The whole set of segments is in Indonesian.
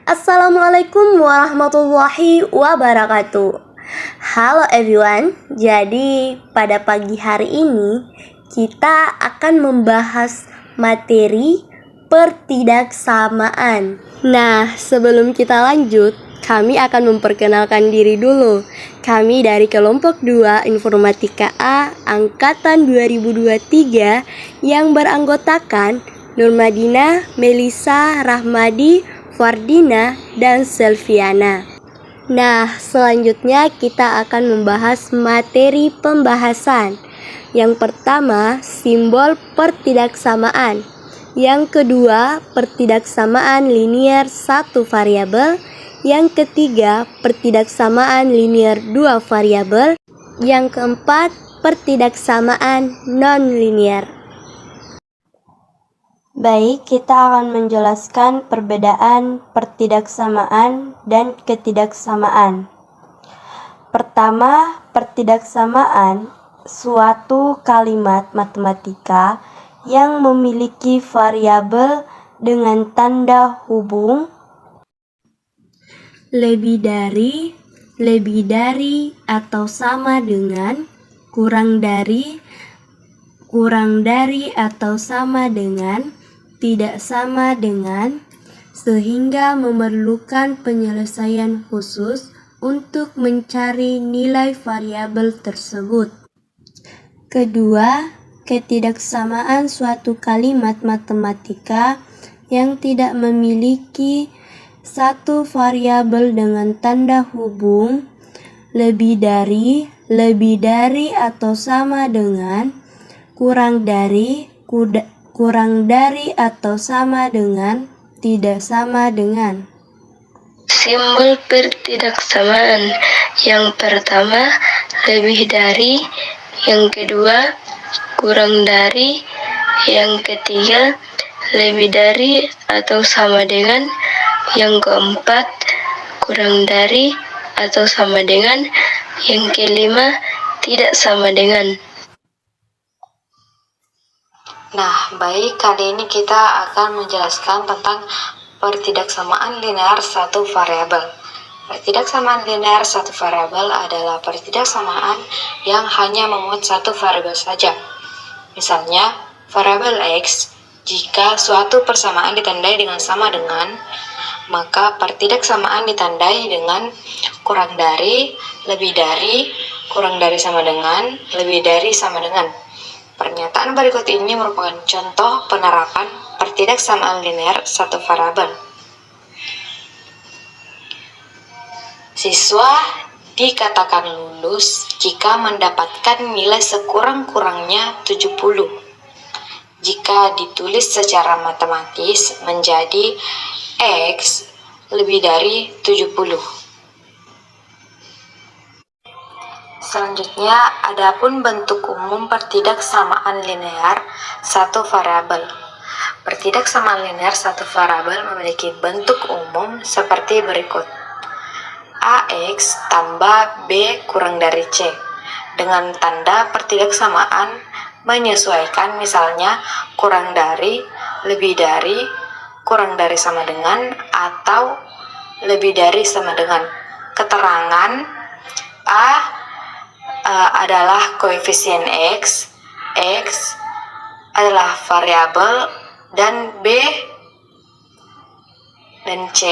Assalamualaikum warahmatullahi wabarakatuh. Halo everyone. Jadi pada pagi hari ini kita akan membahas materi pertidaksamaan. Nah, sebelum kita lanjut, kami akan memperkenalkan diri dulu. Kami dari kelompok 2 Informatika A angkatan 2023 yang beranggotakan Nurmadina, Melisa, Rahmadi, Fardina, dan Selviana. Nah, selanjutnya kita akan membahas materi pembahasan. Yang pertama, simbol pertidaksamaan. Yang kedua, pertidaksamaan linier satu variabel. Yang ketiga, pertidaksamaan linier 2 variabel. Yang keempat, pertidaksamaan non-linier. Baik, kita akan menjelaskan perbedaan pertidaksamaan dan ketidaksamaan. Pertama, pertidaksamaan suatu kalimat matematika yang memiliki variabel dengan tanda hubung lebih dari atau sama dengan, kurang dari atau sama dengan, tidak sama dengan, sehingga memerlukan penyelesaian khusus untuk mencari nilai variabel tersebut. Kedua, ketidaksamaan suatu kalimat matematika yang tidak memiliki satu variabel dengan tanda hubung lebih dari atau sama dengan, kurang dari atau sama dengan, tidak sama dengan. Simbol pertidaksamaan yang pertama lebih dari, yang kedua kurang dari, yang ketiga lebih dari atau sama dengan, yang keempat kurang dari atau sama dengan, yang kelima tidak sama dengan. Nah, baik, kali ini kita akan menjelaskan tentang pertidaksamaan linear satu variabel. Pertidaksamaan linear satu variabel adalah pertidaksamaan yang hanya memuat satu variabel saja. Misalnya, variabel X, jika suatu persamaan ditandai dengan sama dengan, maka pertidaksamaan ditandai dengan kurang dari, lebih dari, kurang dari sama dengan, lebih dari sama dengan. Pernyataan berikut ini merupakan contoh penerapan pertidaksamaan linear satu variabel. Siswa dikatakan lulus jika mendapatkan nilai sekurang-kurangnya 70. Jika ditulis secara matematis menjadi X lebih dari 70. Selanjutnya, adapun bentuk umum pertidaksamaan linear satu variabel. Pertidaksamaan linear satu variabel memiliki bentuk umum seperti berikut. AX tambah B kurang dari C. Dengan tanda pertidaksamaan menyesuaikan, misalnya kurang dari, lebih dari, kurang dari sama dengan, atau lebih dari sama dengan. Keterangan A adalah koefisien X adalah variabel, dan B dan C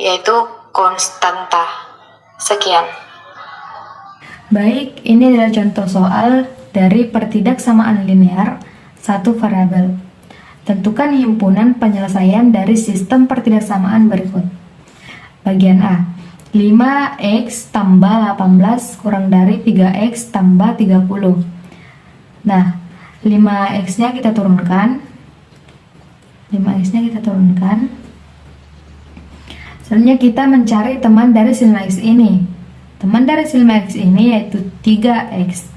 yaitu konstanta. Sekian. Baik, ini adalah contoh soal dari pertidaksamaan linear satu variabel. Tentukan himpunan penyelesaian dari sistem pertidaksamaan berikut. Bagian A, 5x tambah 18 kurang dari 3x tambah 30. Nah, 5x-nya kita turunkan. Selanjutnya kita mencari teman dari sin x ini. Teman dari sin x ini yaitu 3x.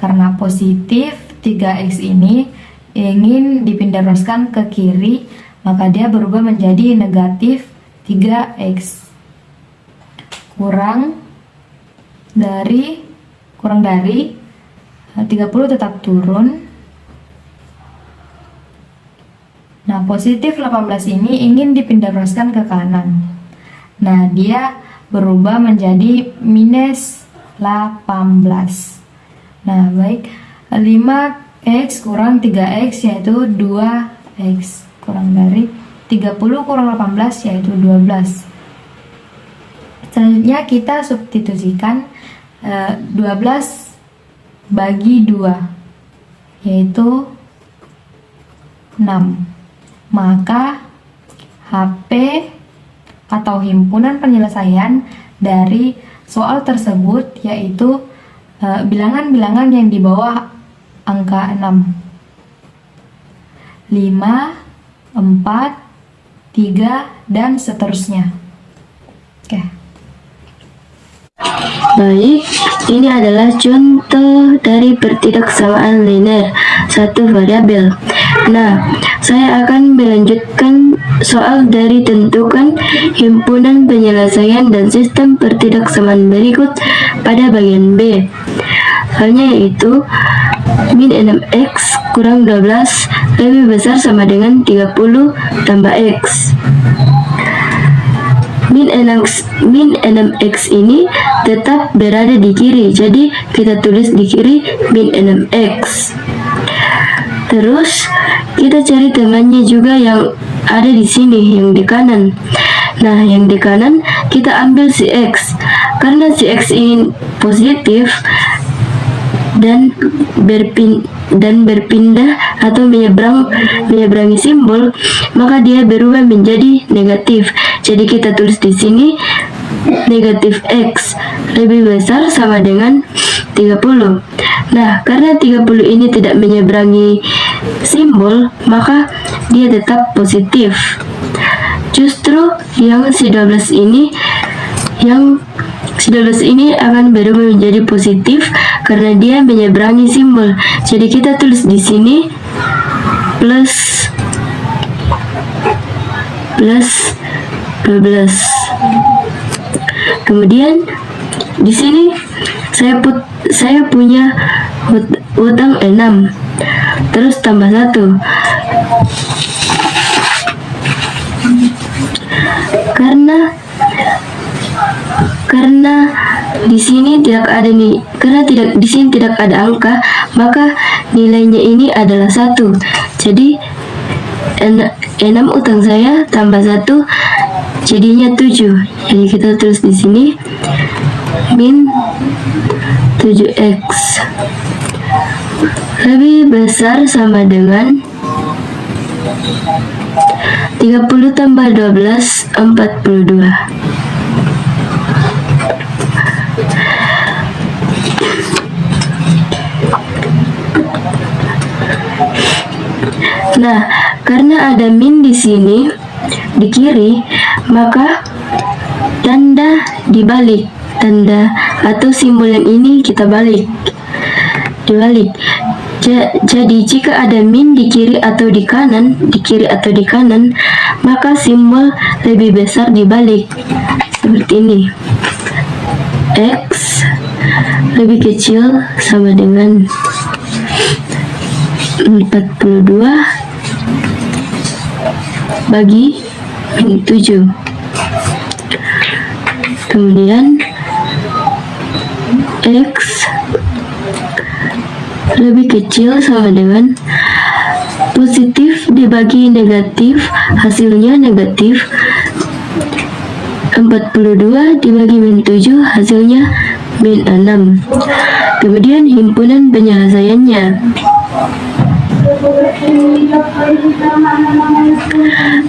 Karena positif 3x ini ingin dipindah ruaskan ke kiri, maka dia berubah menjadi negatif 3x. Kurang dari 30 tetap turun. Nah, positif 18 ini ingin dipindah ruaskan ke kanan. Nah, dia berubah menjadi minus 18. Nah, baik. 5x kurang 3x yaitu 2x, kurang dari 30 kurang 18 yaitu 12. Selanjutnya kita substitusikan 12 bagi 2 yaitu 6. Maka HP atau himpunan penyelesaian dari soal tersebut yaitu bilangan-bilangan yang di bawah angka 6. 5, 4, 3, dan seterusnya. Oke. Baik, ini adalah contoh dari pertidaksamaan linear satu variabel. Nah, saya akan melanjutkan soal dari tentukan himpunan penyelesaian dan sistem pertidaksamaan berikut pada bagian B. Soalnya yaitu min 6x kurang 12 lebih besar sama dengan 30 tambah x. Min 6x ini tetap berada di kiri, jadi kita tulis di kiri min 6x. Terus kita cari tengahnya juga yang ada di sini, yang di kanan. Nah, yang di kanan kita ambil si x. Karena si x ini positif dan berpindah atau menyeberangi simbol, maka dia berubah menjadi negatif. Jadi kita tulis di sini negatif x lebih besar sama dengan 30. Nah, karena 30 ini tidak menyeberangi simbol, maka dia tetap positif. Justru yang si 12 ini akan berubah menjadi positif karena dia menyeberangi simbol. Jadi kita tulis di sini plus 12. Kemudian di sini saya punya utang 6. Terus tambah 1. Karena di sini tidak ada di sini tidak ada angka, maka nilainya ini adalah 1. Jadi 6 utang saya tambah 1 jadinya 7. Jadi kita tulis di sini min 7x lebih besar sama dengan 30 tambah 12 42. Nah, karena ada min di sini di kiri, maka tanda dibalik, tanda atau simbol yang ini kita dibalik. Jadi jika ada min di kiri atau di kanan, maka simbol lebih besar dibalik seperti ini. X lebih kecil sama dengan 42 bagi min 7. Kemudian X lebih kecil sama dengan positif dibagi negatif, hasilnya negatif. 42 dibagi min 7, hasilnya min 6. Kemudian himpunan penyelesaiannya.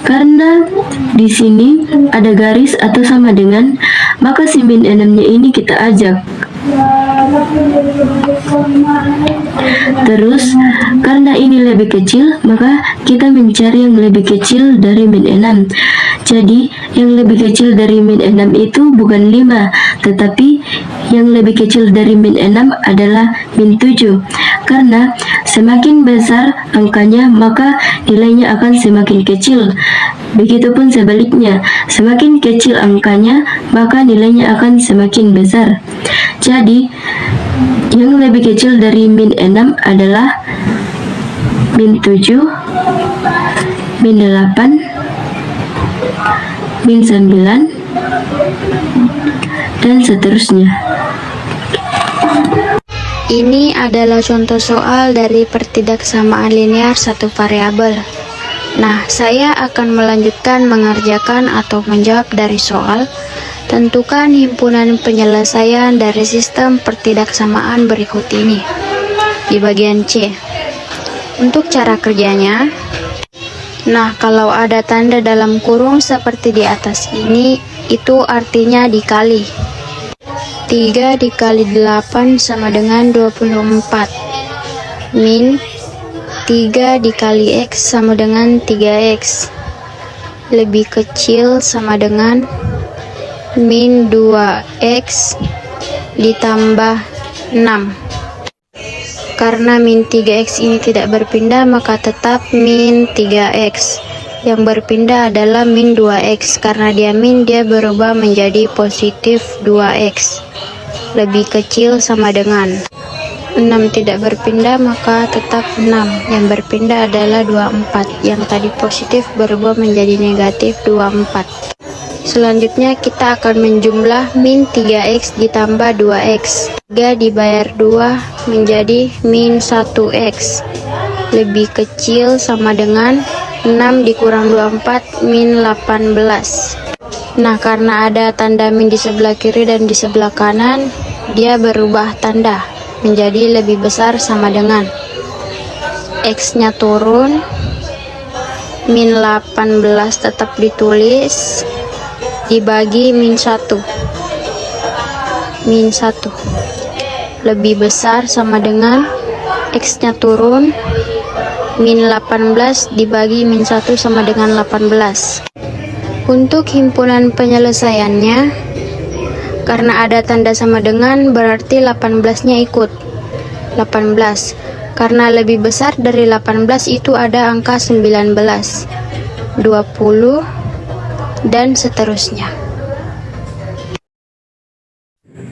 Karena di sini ada garis atau sama dengan, maka si min 6-nya ini kita ajak. Terus karena ini lebih kecil, maka kita mencari yang lebih kecil dari min 6. Jadi yang lebih kecil dari min 6 itu bukan 5, tetapi yang lebih kecil dari min 6 adalah min 7. Karena semakin besar angkanya, maka nilainya akan semakin kecil. Begitupun sebaliknya, semakin kecil angkanya, maka nilainya akan semakin besar. Jadi yang lebih kecil dari min 6 adalah min 7, min 8, min 9, dan seterusnya. Ini adalah contoh soal dari pertidaksamaan linear satu variabel. Nah, saya akan melanjutkan mengerjakan atau menjawab dari soal. Tentukan himpunan penyelesaian dari sistem pertidaksamaan berikut ini. Di bagian C. Untuk cara kerjanya, nah kalau ada tanda dalam kurung seperti di atas ini, itu artinya dikali. 3 dikali 8 sama dengan 24. Min 3 dikali X sama dengan 3X. Lebih kecil sama dengan min 2X ditambah 6. Karena min 3X ini tidak berpindah, maka tetap min 3X. Yang berpindah adalah min 2X. Karena dia min, dia berubah menjadi positif 2X. Lebih kecil sama dengan 6 tidak berpindah, maka tetap 6. Yang berpindah adalah 24. Yang tadi positif berubah menjadi negatif 24. Selanjutnya kita akan menjumlah min 3X ditambah 2X. 3 dibayar 2 menjadi min 1X. Lebih kecil sama dengan 6 dikurang 24 min 18. Nah, karena ada tanda min di sebelah kiri dan di sebelah kanan, dia berubah tanda menjadi lebih besar sama dengan X-nya turun, min 18 tetap ditulis, dibagi min 1. Min 1 lebih besar sama dengan X-nya turun, min 18 dibagi min 1 sama dengan 18. Untuk himpunan penyelesaiannya, karena ada tanda sama dengan, berarti 18-nya ikut. 18. Karena lebih besar dari 18 itu ada angka 19, 20, dan seterusnya.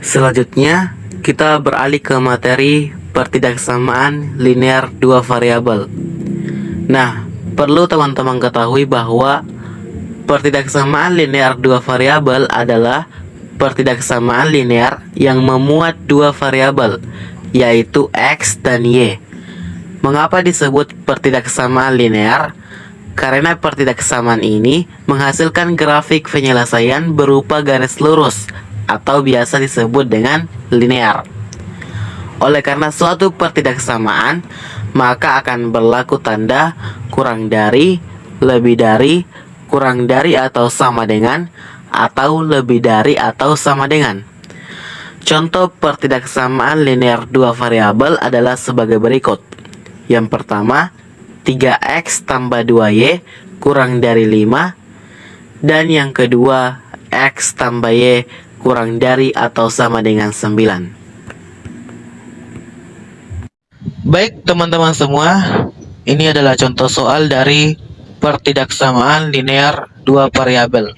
Selanjutnya, kita beralih ke materi pertidaksamaan linear dua variabel. Nah, perlu teman-teman ketahui bahwa pertidaksamaan linear dua variabel adalah pertidaksamaan linear yang memuat dua variabel, yaitu X dan Y. Mengapa disebut pertidaksamaan linear? Karena pertidaksamaan ini menghasilkan grafik penyelesaian berupa garis lurus atau biasa disebut dengan linear. Oleh karena suatu pertidaksamaan, maka akan berlaku tanda kurang dari, lebih dari, kurang dari atau sama dengan, atau lebih dari atau sama dengan. Contoh pertidaksamaan linear dua variabel adalah sebagai berikut. Yang pertama, 3X tambah 2Y kurang dari 5. Dan yang kedua, X tambah Y kurang dari atau sama dengan 9. Baik teman-teman semua, ini adalah contoh soal dari pertidaksamaan linear dua variabel.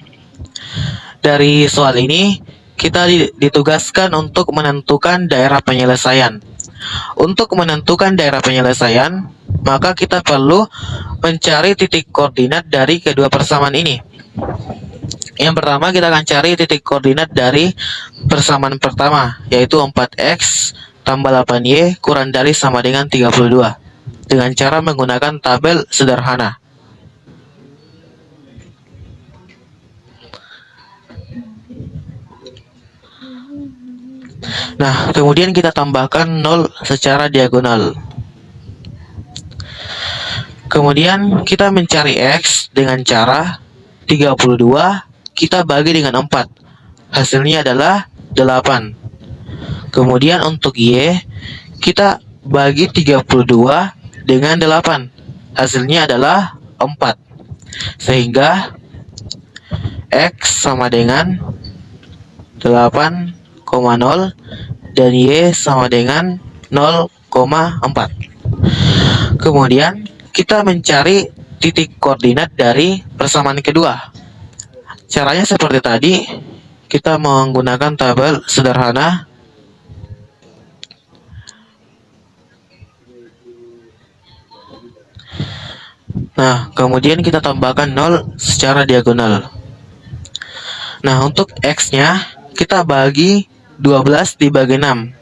Dari soal ini, kita ditugaskan untuk menentukan daerah penyelesaian. Untuk menentukan daerah penyelesaian, maka kita perlu mencari titik koordinat dari kedua persamaan ini. Yang pertama, kita akan cari titik koordinat dari persamaan pertama, yaitu 4X tambah 8Y kurang dari sama dengan 32, dengan cara menggunakan tabel sederhana. Nah, kemudian kita tambahkan 0 secara diagonal. Kemudian kita mencari X dengan cara 32 kita bagi dengan 4. Hasilnya adalah 8. Kemudian untuk Y, kita bagi 32 dengan 8. Hasilnya adalah 4. Sehingga X sama dengan 8,0 dan Y sama dengan 0,4. Kemudian kita mencari titik koordinat dari persamaan kedua. Caranya seperti tadi, kita menggunakan tabel sederhana. Nah, kemudian kita tambahkan 0 secara diagonal. Nah, untuk X-nya kita bagi 12 dibagi 6.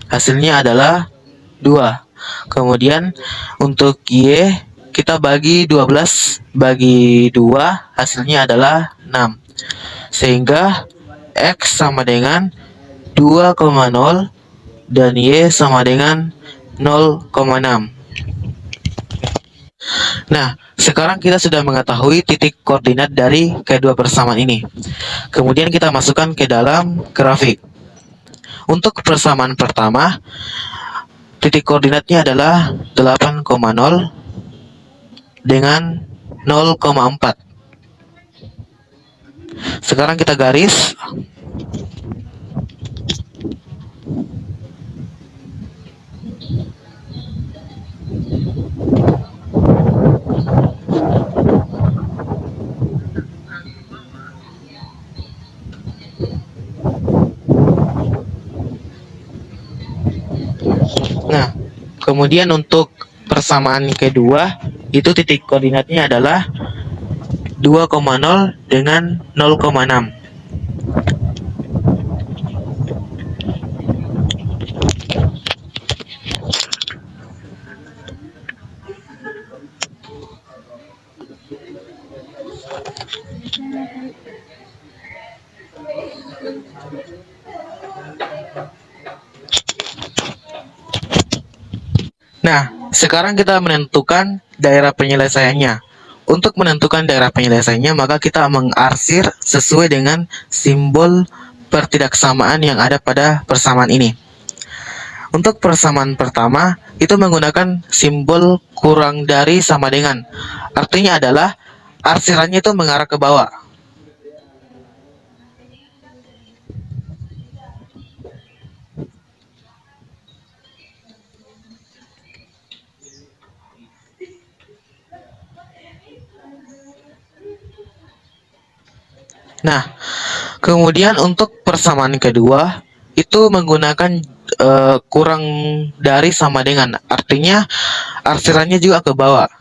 Hasilnya adalah 2. Kemudian untuk Y kita bagi 12 bagi 2, hasilnya adalah 6. Sehingga X sama dengan 2,0 dan Y sama dengan 0,6. Nah, sekarang kita sudah mengetahui titik koordinat dari kedua persamaan ini. Kemudian kita masukkan ke dalam grafik. Untuk persamaan pertama, titik koordinatnya adalah 8,0 dengan 0,4. Sekarang kita garis. Nah, kemudian untuk persamaan kedua, itu titik koordinatnya adalah 2,0 dengan 0,6. Nah, sekarang kita menentukan daerah penyelesaiannya. Untuk menentukan daerah penyelesaiannya, maka kita mengarsir sesuai dengan simbol pertidaksamaan yang ada pada persamaan ini. Untuk persamaan pertama, itu menggunakan simbol kurang dari sama dengan. Artinya adalah arsirannya itu mengarah ke bawah. Nah, kemudian untuk persamaan kedua itu menggunakan kurang dari sama dengan, artinya arsirannya juga ke bawah.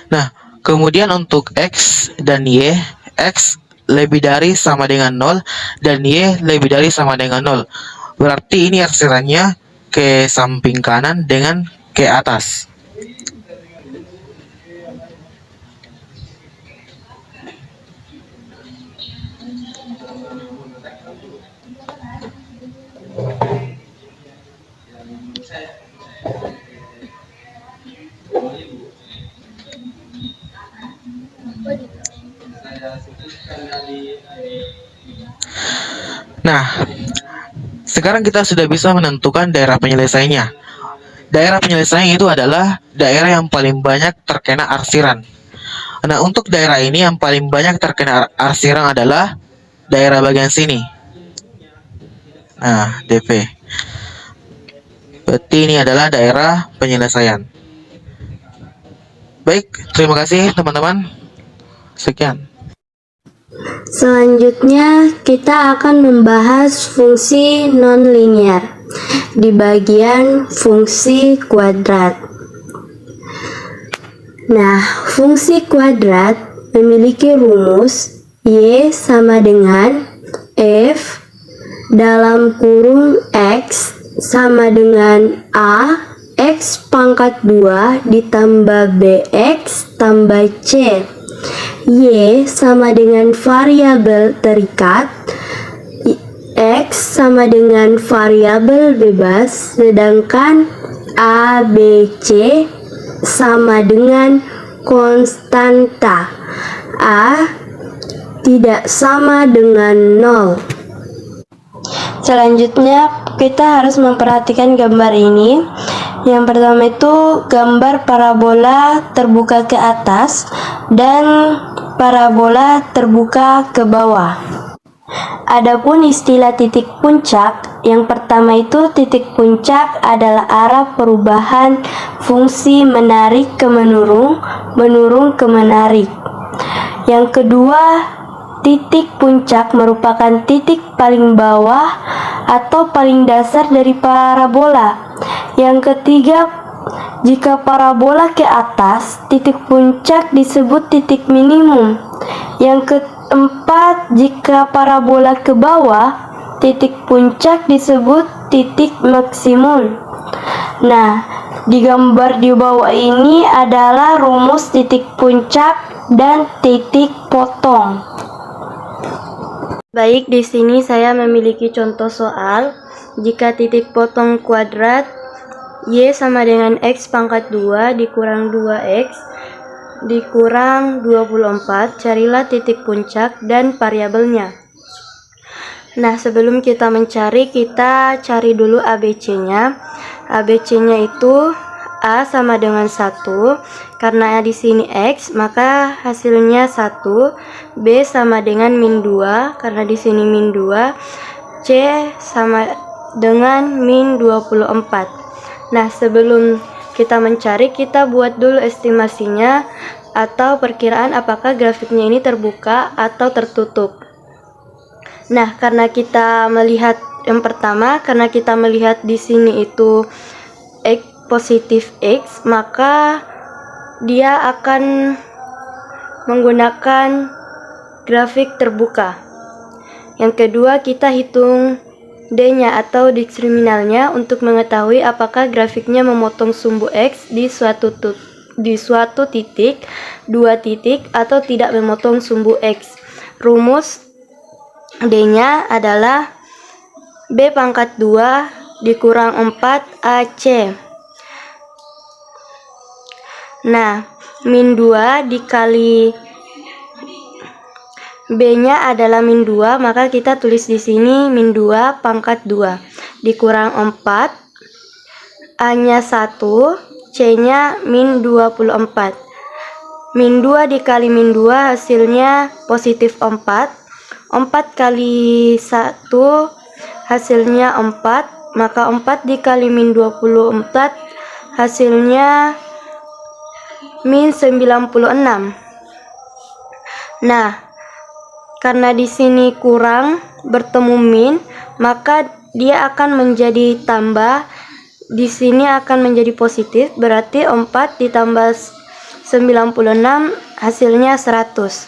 Nah, kemudian untuk X dan Y, X lebih dari sama dengan 0 dan Y lebih dari sama dengan 0. Berarti ini arsirannya ke samping kanan dengan ke atas. Nah, sekarang kita sudah bisa menentukan daerah penyelesaiannya. Daerah penyelesaian itu adalah daerah yang paling banyak terkena arsiran. Nah, untuk daerah ini yang paling banyak terkena arsiran adalah daerah bagian sini. Nah, DP. Berarti ini adalah daerah penyelesaian. Baik, terima kasih teman-teman. Sekian. Selanjutnya, kita akan membahas fungsi nonlinear di bagian fungsi kuadrat. Nah, fungsi kuadrat memiliki rumus Y sama dengan F dalam kurung X sama dengan A X pangkat 2 ditambah BX tambah C. Y sama dengan variabel terikat, X sama dengan variabel bebas, sedangkan A, B, C sama dengan konstanta. A tidak sama dengan 0. Selanjutnya kita harus memperhatikan gambar ini. Yang pertama itu gambar parabola terbuka ke atas dan parabola terbuka ke bawah. Adapun istilah titik puncak, yang pertama itu titik puncak adalah arah perubahan fungsi menarik ke menurun, menurun ke menarik. Yang kedua, titik puncak merupakan titik paling bawah atau paling dasar dari parabola. Yang ketiga, jika parabola ke atas, titik puncak disebut titik minimum. Yang keempat, jika parabola ke bawah, titik puncak disebut titik maksimum. Nah, di gambar di bawah ini adalah rumus titik puncak dan titik potong. Baik, di sini saya memiliki contoh soal. Jika titik potong kuadrat Y sama dengan X pangkat 2 dikurang 2X dikurang 24, carilah titik puncak dan variabelnya. Nah, sebelum kita mencari, kita cari dulu ABC-nya. ABC-nya itu A sama dengan 1, karena di sini X, maka hasilnya 1. B sama dengan min 2, karena di sini min 2. C sama dengan min 24. Nah, sebelum kita mencari, kita buat dulu estimasinya atau perkiraan apakah grafiknya ini terbuka atau tertutup. Nah, karena kita melihat yang pertama, karena kita melihat di sini itu X positif X, maka dia akan menggunakan grafik terbuka. Yang kedua, kita hitung D-nya atau diskriminalnya untuk mengetahui apakah grafiknya memotong sumbu X di suatu titik, 2 titik, atau tidak memotong sumbu X. Rumus D-nya adalah B pangkat 2 dikurang 4 AC. Nah, min 2 dikali B-nya adalah min 2, maka kita tulis di sini min 2 pangkat 2 dikurang 4, A-nya 1, C-nya min 24. Min 2 dikali min 2 hasilnya positif 4. 4 kali 1 hasilnya 4, maka 4 dikali min 24 hasilnya min 96. Nah, karena di sini kurang bertemu min, maka dia akan menjadi tambah. Di sini akan menjadi positif, berarti 4 ditambah 96 hasilnya 100.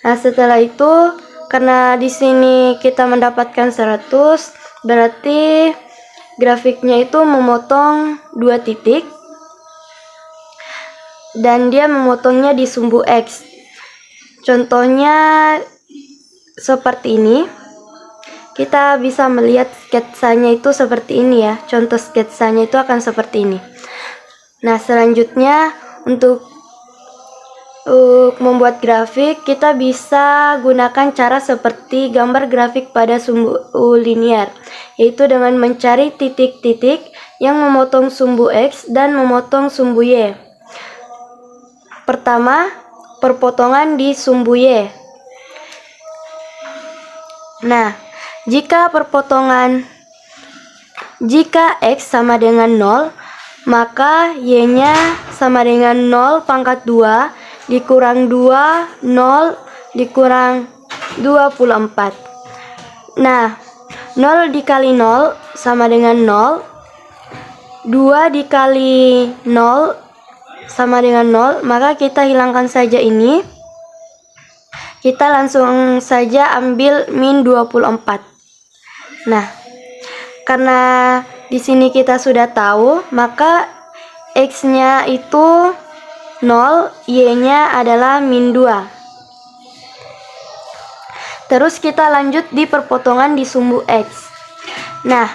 Nah, setelah itu karena di sini kita mendapatkan 100, berarti grafiknya itu memotong 2 titik dan dia memotongnya di sumbu X. Contohnya seperti ini. Kita bisa melihat sketsanya itu seperti ini ya. Contoh sketsanya itu akan seperti ini. Nah, selanjutnya untuk membuat grafik, kita bisa gunakan cara seperti gambar grafik pada sumbu linear, yaitu dengan mencari titik-titik yang memotong sumbu X dan memotong sumbu Y. Pertama, perpotongan di sumbu Y. Nah, jika X sama dengan 0, maka Y-nya sama dengan 0 pangkat 2 dikurang 2, 0 dikurang 24. Nah, 0 dikali 0 sama dengan 0, 2 dikali 0 sama dengan 0, maka kita hilangkan saja ini. Kita langsung saja ambil min 24. Nah, karena di sini kita sudah tahu, maka X-nya itu 0, Y-nya adalah min 2. Terus kita lanjut di perpotongan di sumbu X. Nah,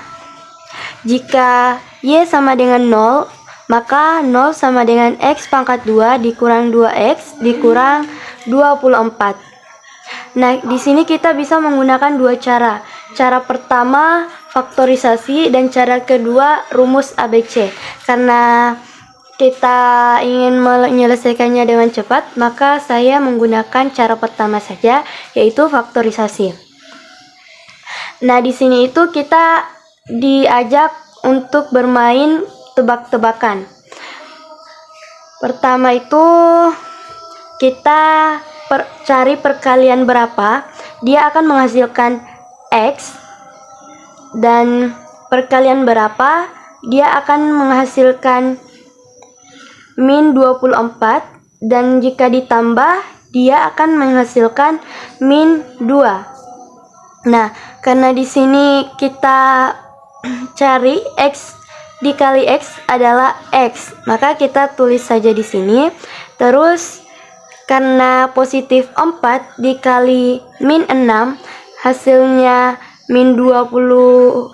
jika Y sama dengan 0, maka 0 sama dengan X pangkat 2 dikurang 2X dikurang 24. Nah, di sini kita bisa menggunakan 2 cara. Cara pertama faktorisasi dan cara kedua rumus ABC. Karena kita ingin menyelesaikannya dengan cepat, maka saya menggunakan cara pertama saja, yaitu faktorisasi. Nah, di sini itu kita diajak untuk bermain tebak-tebakan. Pertama itu kita cari perkalian berapa, dia akan menghasilkan X, dan perkalian berapa, dia akan menghasilkan min 24, dan jika ditambah, dia akan menghasilkan min 2. Nah, karena di sini kita cari X dikali X adalah X, maka kita tulis saja di sini. Terus karena positif 4 dikali min 6 hasilnya min 24.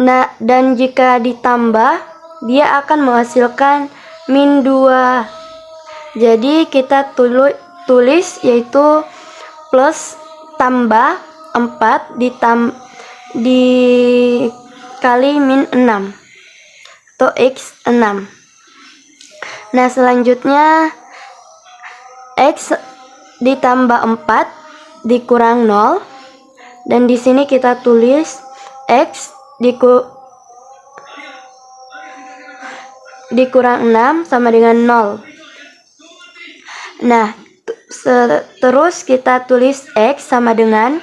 Nah, dan jika ditambah, dia akan menghasilkan min 2. Jadi kita tulis yaitu plus tambah 4 dikali min 6 atau X6. Nah, selanjutnya X ditambah 4 dikurang 0, dan di sini kita tulis X dikurang 6 sama dengan 0. Nah, terus kita tulis X sama dengan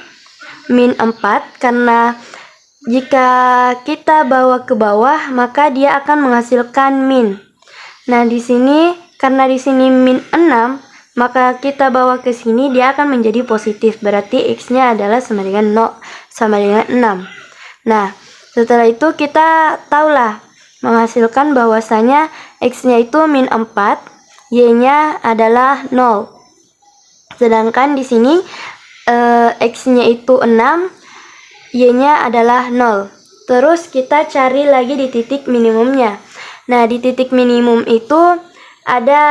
min 4, karena jika kita bawa ke bawah maka dia akan menghasilkan min. Nah, di sini karena di sini min 6, maka kita bawa ke sini dia akan menjadi positif, berarti X-nya adalah sama dengan 0, sama dengan 6. Nah, setelah itu kita tahulah menghasilkan bahwasanya X-nya itu min 4, Y-nya adalah 0. Sedangkan di sini X-nya itu 6, Y-nya adalah 0. Terus kita cari lagi di titik minimumnya. Nah, di titik minimum itu ada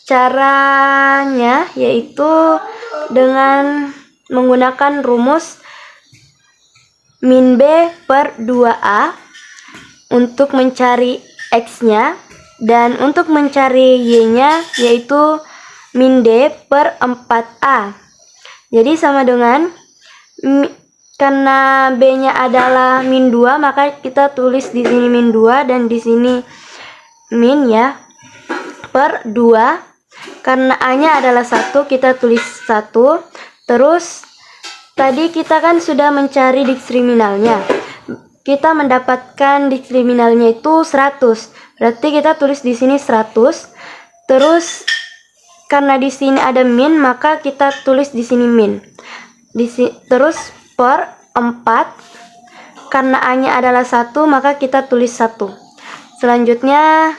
caranya, yaitu dengan menggunakan rumus min B per 2A untuk mencari X-nya, dan untuk mencari Y-nya yaitu min D per 4A. Jadi sama dengan karena B-nya adalah min 2, maka kita tulis di sini min 2 dan di sini min ya, per 2. Karena A-nya adalah 1, kita tulis 1. Terus tadi kita kan sudah mencari diskriminalnya. Kita mendapatkan diskriminalnya itu 100. Berarti kita tulis di sini 100. Terus karena di sini ada min, maka kita tulis di sini min. Terus per 4, karena A-nya adalah 1, maka kita tulis 1. Selanjutnya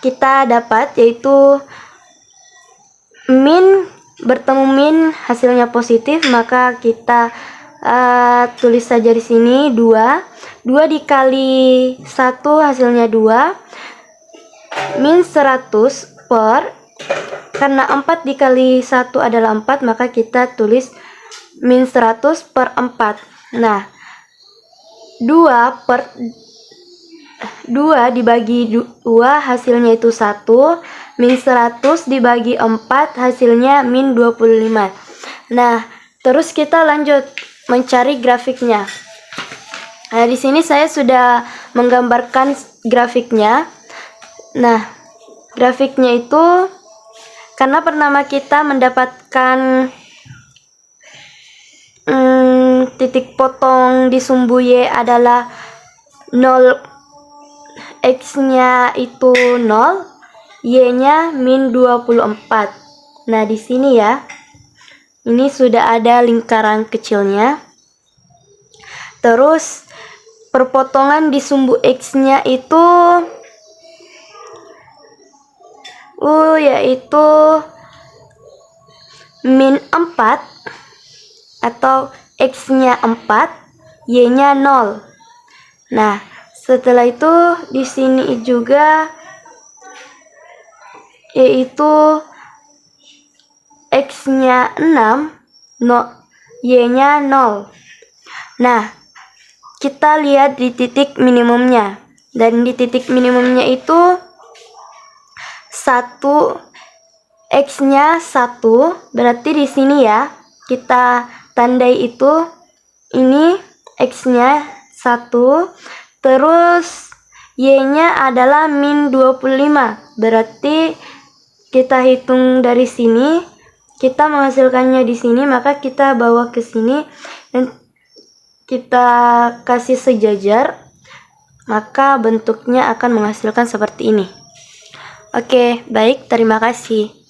kita dapat yaitu min bertemu min hasilnya positif, maka kita tulis saja di sini 2. 2 dikali 1 hasilnya 2, min 100 per, karena 4 dikali 1 adalah 4, maka kita tulis min 100 per 4. Nah, 2 dibagi 2 hasilnya itu 1, min 100 dibagi 4 hasilnya min 25. Nah, terus kita lanjut mencari grafiknya. Nah, di sini saya sudah menggambarkan grafiknya. Nah, grafiknya itu karena pertama kita mendapatkan titik potong di sumbu Y adalah 0, X-nya itu 0, Y-nya min 24. Nah, di sini ya, ini sudah ada lingkaran kecilnya. Terus perpotongan di sumbu X-nya itu yaitu min 4 atau X-nya 4, Y-nya 0. Nah, setelah itu di sini juga yaitu X-nya 6, Y-nya 0. Nah, kita lihat di titik minimumnya. Dan di titik minimumnya itu 1, X-nya 1, berarti di sini ya, kita tandai itu ini X-nya 1, terus Y-nya adalah min 25. Berarti kita hitung dari sini, kita menghasilkannya di sini, maka kita bawa ke sini dan kita kasih sejajar, maka bentuknya akan menghasilkan seperti ini. Oke, baik, terima kasih.